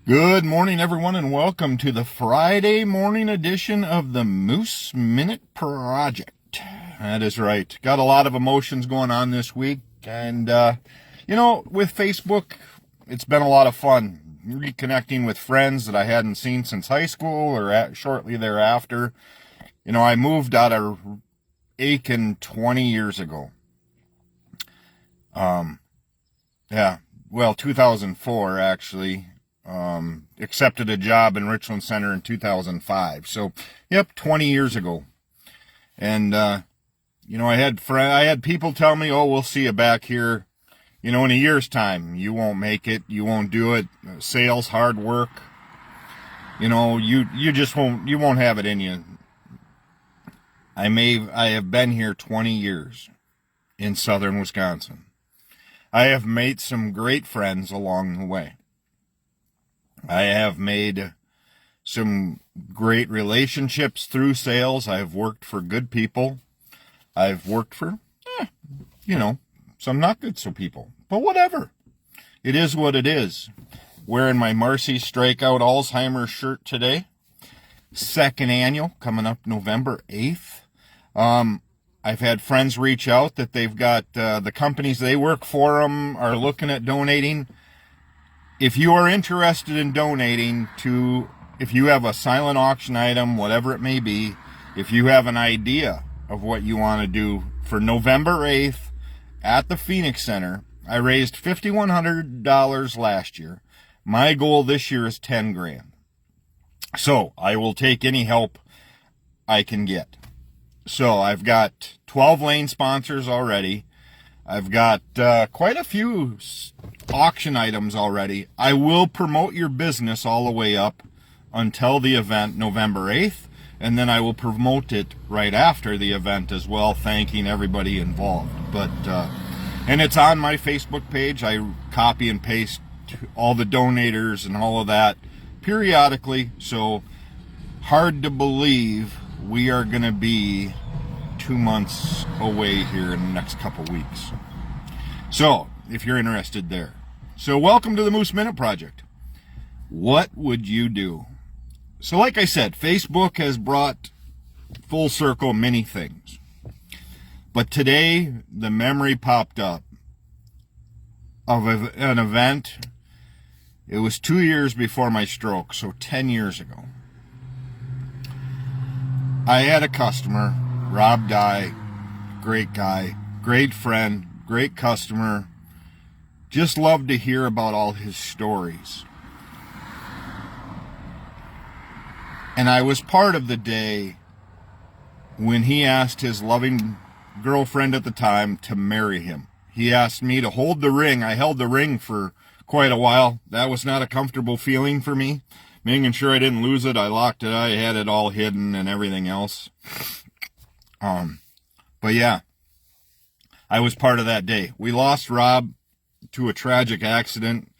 Good morning, everyone, and welcome to the Friday morning edition of the Moose Minute Project. That is right. Got a lot of emotions going on this week, and, with Facebook, it's been a lot of fun reconnecting with friends that I hadn't seen since high school or shortly thereafter. I moved out of Aiken 20 years ago. 2004, actually. Accepted a job in Richland Center in 2005. So, 20 years ago. And, I had people tell me, oh, we'll see you back here, in a year's time. You won't make it. You won't do it. Sales, hard work. You won't have it in you. I have been here 20 years in southern Wisconsin. I have made some great friends along the way. I have made some great relationships through sales. I've worked for good people. I've worked for, some not good so people. But whatever. It is what it is. Wearing my Marcy Strikeout Alzheimer's shirt today. Second annual, coming up November 8th. I've had friends reach out that they've got the companies they work for them are looking at donating. If you are interested in donating if you have a silent auction item, whatever it may be, if you have an idea of what you want to do for November 8th at the Phoenix Center, I raised $5,100 last year. My goal this year is $10,000. So I will take any help I can get. So I've got 12 lane sponsors already. I've got quite a few auction items already. I will promote your business all the way up until the event November 8th, and then I will promote it right after the event as well, thanking everybody involved. And it's on my Facebook page. I copy and paste all the donators and all of that periodically, so hard to believe we are going to be 2 months away here in the next couple weeks. So, if you're interested there. So, welcome to the Moose Minute Project. What would you do? So, like I said, Facebook has brought full circle many things. But today, the memory popped up of an event. It was 2 years before my stroke, so 10 years ago. I had a customer, Rob Dye, great guy, great friend, great customer. Just loved to hear about all his stories. And I was part of the day when he asked his loving girlfriend at the time to marry him. He asked me to hold the ring. I held the ring for quite a while. That was not a comfortable feeling for me. Making sure I didn't lose it. I locked it. I had it all hidden and everything else. But yeah, I was part of that day. We lost Rob to a tragic accident.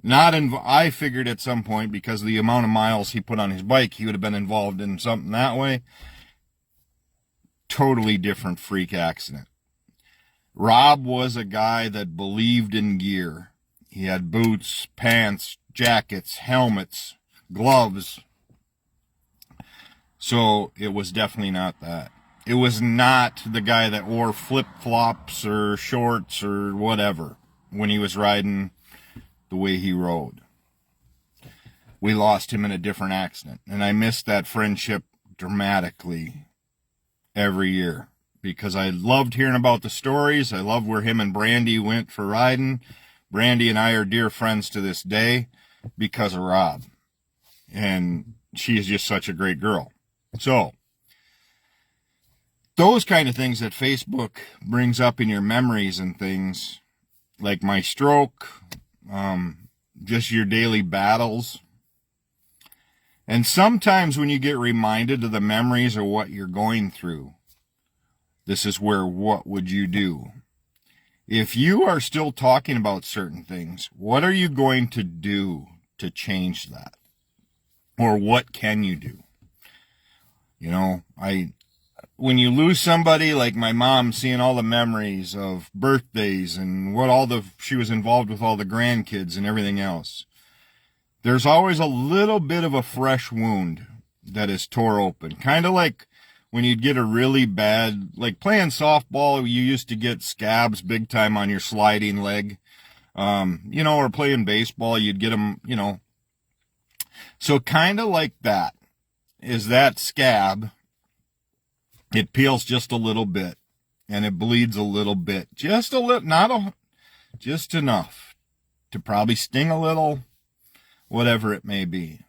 I figured at some point, because of the amount of miles he put on his bike, he would have been involved in something that way. Totally different freak accident. Rob was a guy that believed in gear. He had boots, pants, jackets, helmets, gloves. So it was definitely not that. It was not the guy that wore flip-flops or shorts or whatever when he was riding the way he rode. We lost him in a different accident, and I missed that friendship dramatically every year because I loved hearing about the stories. I loved where him and Brandy went for riding. Brandy and I are dear friends to this day because of Rob, and she is just such a great girl. So those kind of things that Facebook brings up in your memories and things, like my stroke, just your daily battles. And sometimes when you get reminded of the memories of what you're going through, this is where what would you do? If you are still talking about certain things, what are you going to do to change that? Or what can you do? When you lose somebody, like my mom, seeing all the memories of birthdays and she was involved with all the grandkids and everything else. there's always a little bit of a fresh wound that is tore open. Kind of like when you'd get a really bad, like playing softball, you used to get scabs big time on your sliding leg. Or playing baseball, you'd get them, So kind of like that is that scab. It peels just a little bit and it bleeds a little bit, just a little, just enough to probably sting a little, whatever it may be.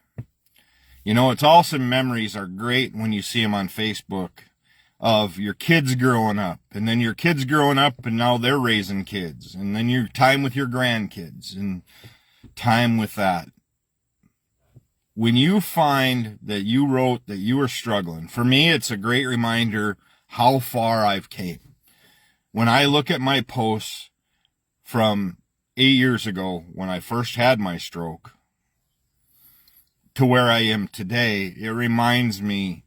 It's awesome. Memories are great when you see them on Facebook of your kids growing up, and then your kids growing up and now they're raising kids, and then your time with your grandkids and time with that. When you find that you wrote that you were struggling, for me, it's a great reminder how far I've came. When I look at my posts from 8 years ago when I first had my stroke to where I am today, it reminds me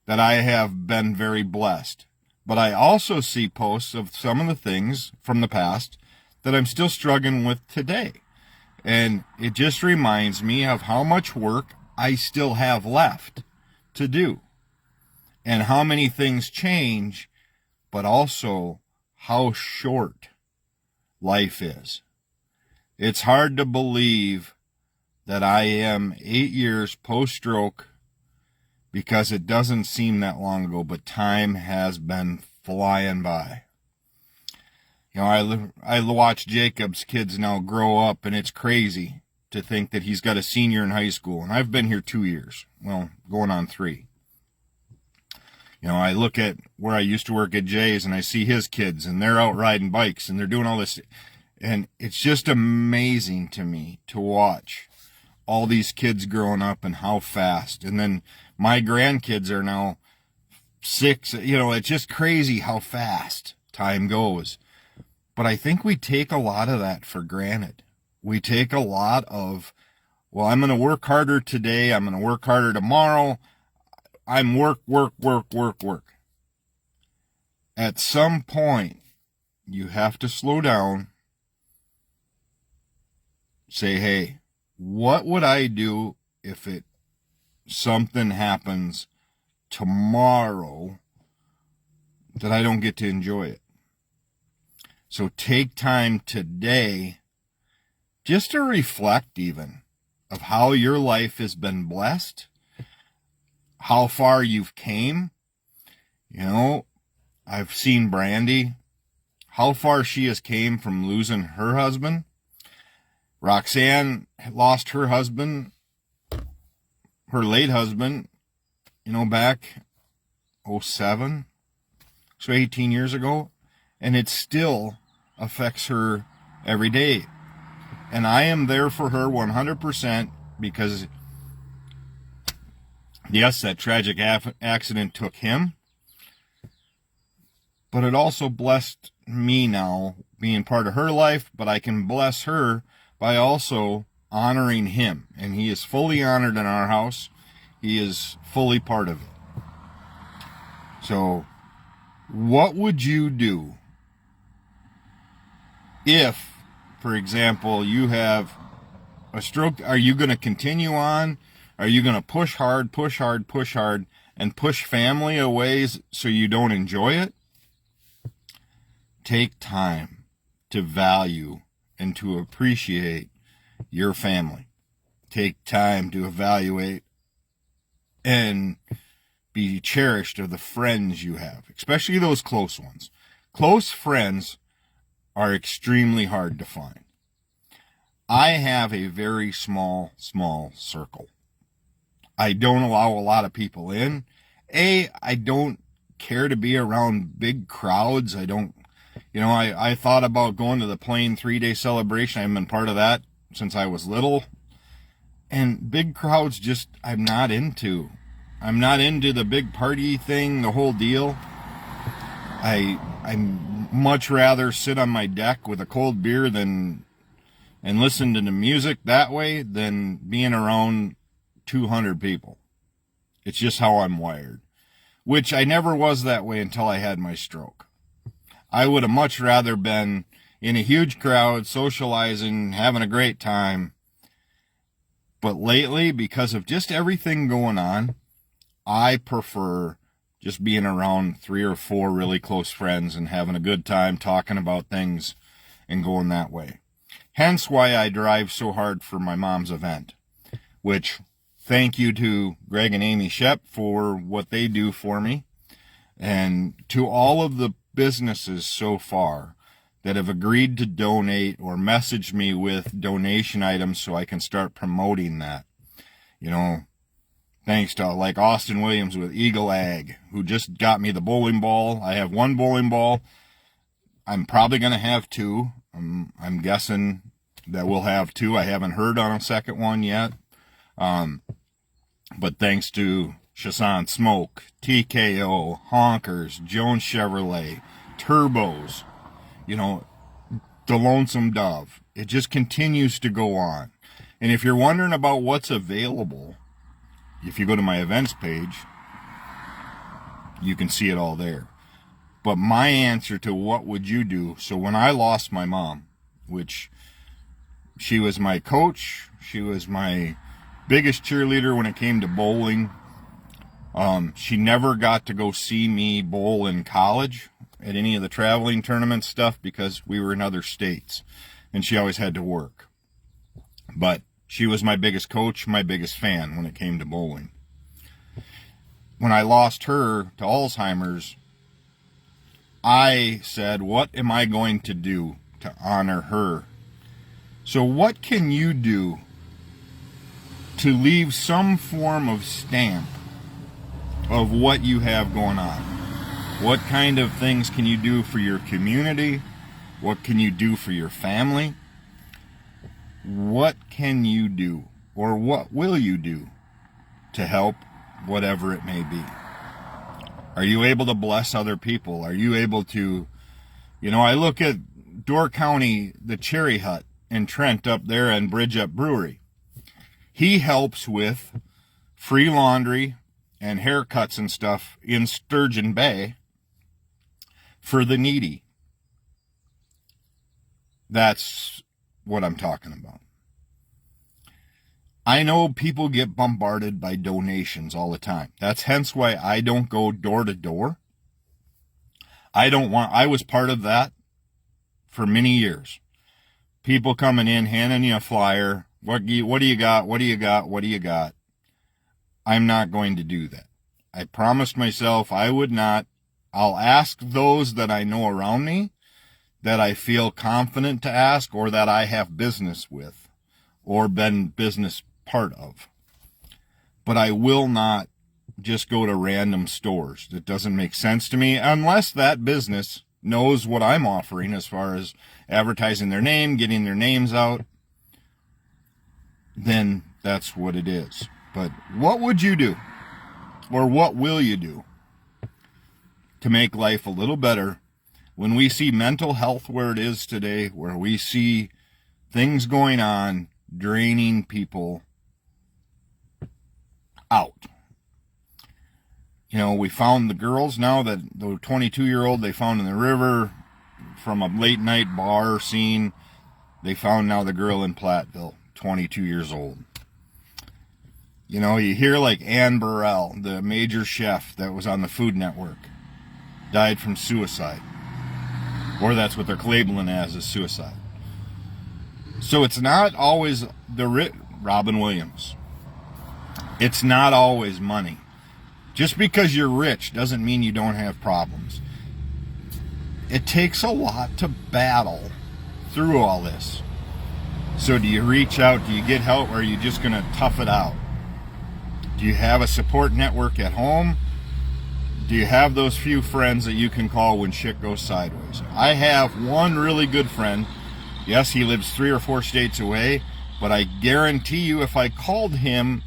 that I have been very blessed. But I also see posts of some of the things from the past that I'm still struggling with today. And it just reminds me of how much work I still have left to do and how many things change, but also how short life is. It's hard to believe that I am 8 years post-stroke because it doesn't seem that long ago, but time has been flying by. I watch Jacob's kids now grow up, and it's crazy to think that he's got a senior in high school, and I've been here 2 years, well, going on 3. I look at where I used to work at Jay's, and I see his kids, and they're out riding bikes, and they're doing all this, and it's just amazing to me to watch all these kids growing up and how fast. And then my grandkids are now 6. It's just crazy how fast time goes. But I think we take a lot of that for granted. We take a lot of, well, I'm going to work harder today. I'm going to work harder tomorrow. I'm work. At some point, you have to slow down. Say, hey, what would I do if something happens tomorrow that I don't get to enjoy it? So take time today just to reflect even of how your life has been blessed, how far you've came. I've seen Brandy, how far she has came from losing her husband. Roxanne lost her husband, her late husband, back 07, so 18 years ago, and it still affects her every day. And I am there for her 100% because, yes, that tragic accident took him, but it also blessed me now being part of her life, but I can bless her by also honoring him. And he is fully honored in our house. He is fully part of it. So, what would you do if, for example, you have a stroke? Are you going to continue on? Are you going to push hard, and push family away so you don't enjoy it? Take time to value and to appreciate your family. Take time to evaluate and be cherished of the friends you have, especially those close ones. Close friends are extremely hard to find. I have a very small circle. I don't allow a lot of people in. I don't care to be around big crowds. I thought about going to the Plain 3-day celebration. I haven't been part of that since I was little. And big crowds I'm not into. I'm not into the big party thing, the whole deal. I'd much rather sit on my deck with a cold beer and listen to the music that way than being around 200 people. It's just how I'm wired. Which I never was that way until I had my stroke. I would have much rather been in a huge crowd, socializing, having a great time. But lately, because of just everything going on, I prefer just being around 3 or 4 really close friends and having a good time talking about things and going that way. Hence why I drive so hard for my mom's event, which thank you to Greg and Amy Shep for what they do for me, and to all of the businesses so far that have agreed to donate or message me with donation items so I can start promoting that. You know, thanks to like Austin Williams with Eagle Ag, who just got me the bowling ball. I have 1 bowling ball. I'm probably going to have 2. I'm guessing that we'll have 2. I haven't heard on a second one yet. But thanks to Chasson Smoke, TKO, Honkers, Jones Chevrolet, Turbos, you know, the Lonesome Dove. It just continues to go on. And if you're wondering about what's available, if you go to my events page, you can see it all there. But my answer to what would you do, so when I lost my mom, which she was my coach, she was my biggest cheerleader when it came to bowling. She never got to go see me bowl in college at any of the traveling tournament stuff because we were in other states and she always had to work. But she was my biggest coach, my biggest fan when it came to bowling. When I lost her to Alzheimer's, I said, what am I going to do to honor her? So what can you do to leave some form of stamp of what you have going on? What kind of things can you do for your community? What can you do for your family? What can you do, or what will you do to help whatever it may be? Are you able to bless other people? Are you able to, I look at Door County, the Cherry Hut in Trent up there and Bridge Up Brewery. He helps with free laundry and haircuts and stuff in Sturgeon Bay for the needy. That's what I'm talking about. I know people get bombarded by donations all the time. That's hence why I don't go door to door. I was part of that for many years. People coming in, handing you a flyer. What do you got? What do you got? What do you got? I'm not going to do that. I promised myself I would not. I'll ask those that I know around me, that I feel confident to ask, or that I have business with, or been business part of. But I will not just go to random stores. That doesn't make sense to me unless that business knows what I'm offering as far as advertising their name, getting their names out. Then that's what it is. But what would you do, or what will you do to make life a little better when we see mental health where it is today, where we see things going on draining people out? We found the girls now, that the 22-year-old they found in the river from a late night bar scene. They found now the girl in Platteville, 22 years old. You hear like Ann Burrell, the major chef that was on the Food Network, died from suicide. Or that's what they're labeling as suicide. So it's not always Robin Williams. It's not always money. Just because you're rich doesn't mean you don't have problems. It takes a lot to battle through all this. So do you reach out? Do you get help? Or are you just going to tough it out? Do you have a support network at home? Do you have those few friends that you can call when shit goes sideways? I have one really good friend. Yes, he lives 3 or 4 states away, but I guarantee you if I called him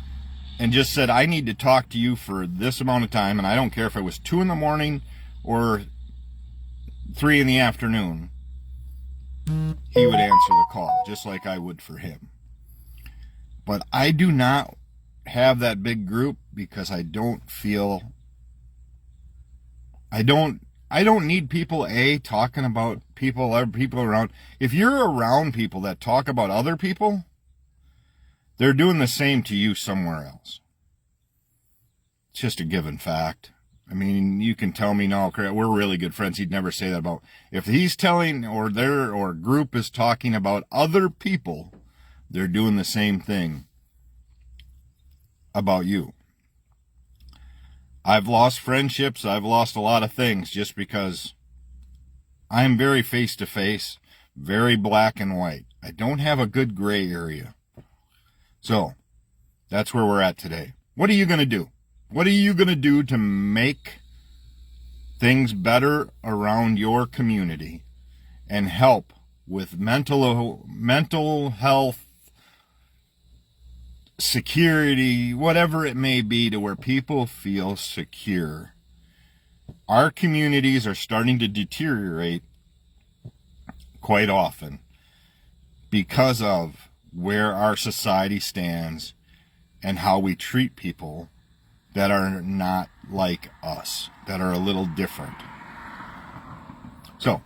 and just said, I need to talk to you for this amount of time, and I don't care if it was 2 in the morning or 3 in the afternoon, he would answer the call, just like I would for him. But I do not have that big group because I don't feel... I don't need people, talking about other people around. If you're around people that talk about other people, they're doing the same to you somewhere else. It's just a given fact. I mean, you can tell me, no, we're really good friends. He'd never say that about. If he's telling, or group is talking about other people, they're doing the same thing about you. I've lost friendships. I've lost a lot of things just because I'm very face to face, very black and white. I don't have a good gray area. So that's where we're at today. What are you going to do? What are you going to do to make things better around your community and help with mental health, security, whatever it may be, to where people feel secure? Our communities are starting to deteriorate quite often because of where our society stands and how we treat people that are not like us, that are a little different. So,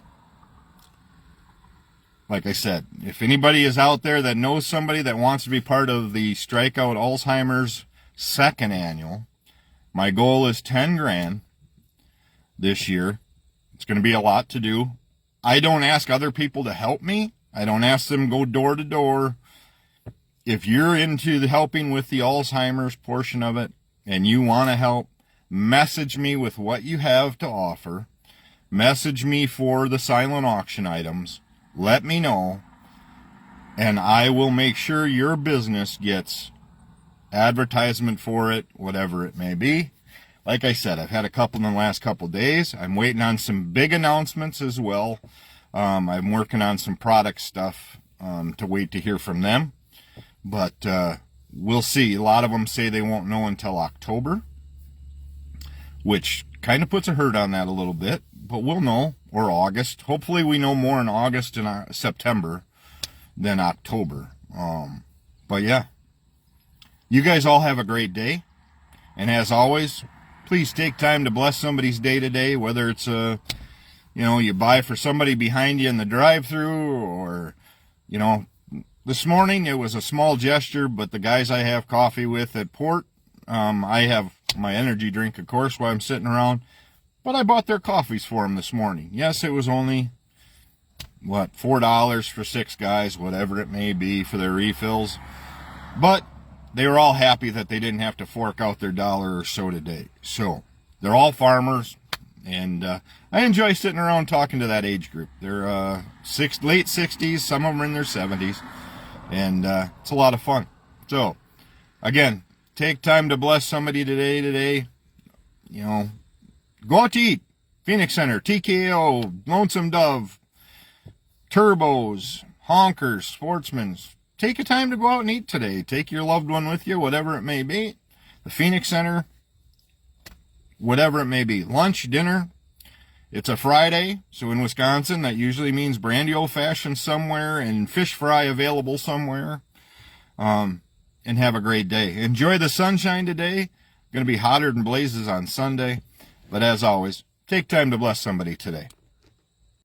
like I said, if anybody is out there that knows somebody that wants to be part of the Strikeout Alzheimer's second annual, my goal is 10 grand this year. It's going to be a lot to do. I don't ask other people to help me. I don't ask them to go door to door. If you're into the helping with the Alzheimer's portion of it, and you want to help, message me with what you have to offer. Message me for the silent auction items. Let me know, and I will make sure your business gets advertisement for it, whatever it may be. Like I said, I've had a couple in the last couple days. I'm waiting on some big announcements as well. I'm working on some product stuff to wait to hear from them. But we'll see. A lot of them say they won't know until October, which kind of puts a hurt on that a little bit. But we'll know, or August. Hopefully we know more in August and September than October. But yeah, you guys all have a great day. And as always, please take time to bless somebody's day today, whether it's you buy for somebody behind you in the drive-thru, or, this morning it was a small gesture, but the guys I have coffee with at Port, I have my energy drink, of course, while I'm sitting around, but I bought their coffees for them this morning. Yes, it was only, $4 for 6 guys, whatever it may be, for their refills, but they were all happy that they didn't have to fork out their $1 or so today. So they're all farmers, and I enjoy sitting around talking to that age group. They're late 60s, some of them are in their 70s, and it's a lot of fun. So again, take time to bless somebody today. Go out to eat. Phoenix Center, TKO, Lonesome Dove, Turbos, Honkers, Sportsman's. Take a time to go out and eat today. Take your loved one with you, whatever it may be. The Phoenix Center, whatever it may be. Lunch, dinner. It's a Friday, so in Wisconsin, that usually means brandy old-fashioned somewhere and fish fry available somewhere. And have a great day. Enjoy the sunshine today. Going to be hotter than blazes on Sunday. But as always, take time to bless somebody today.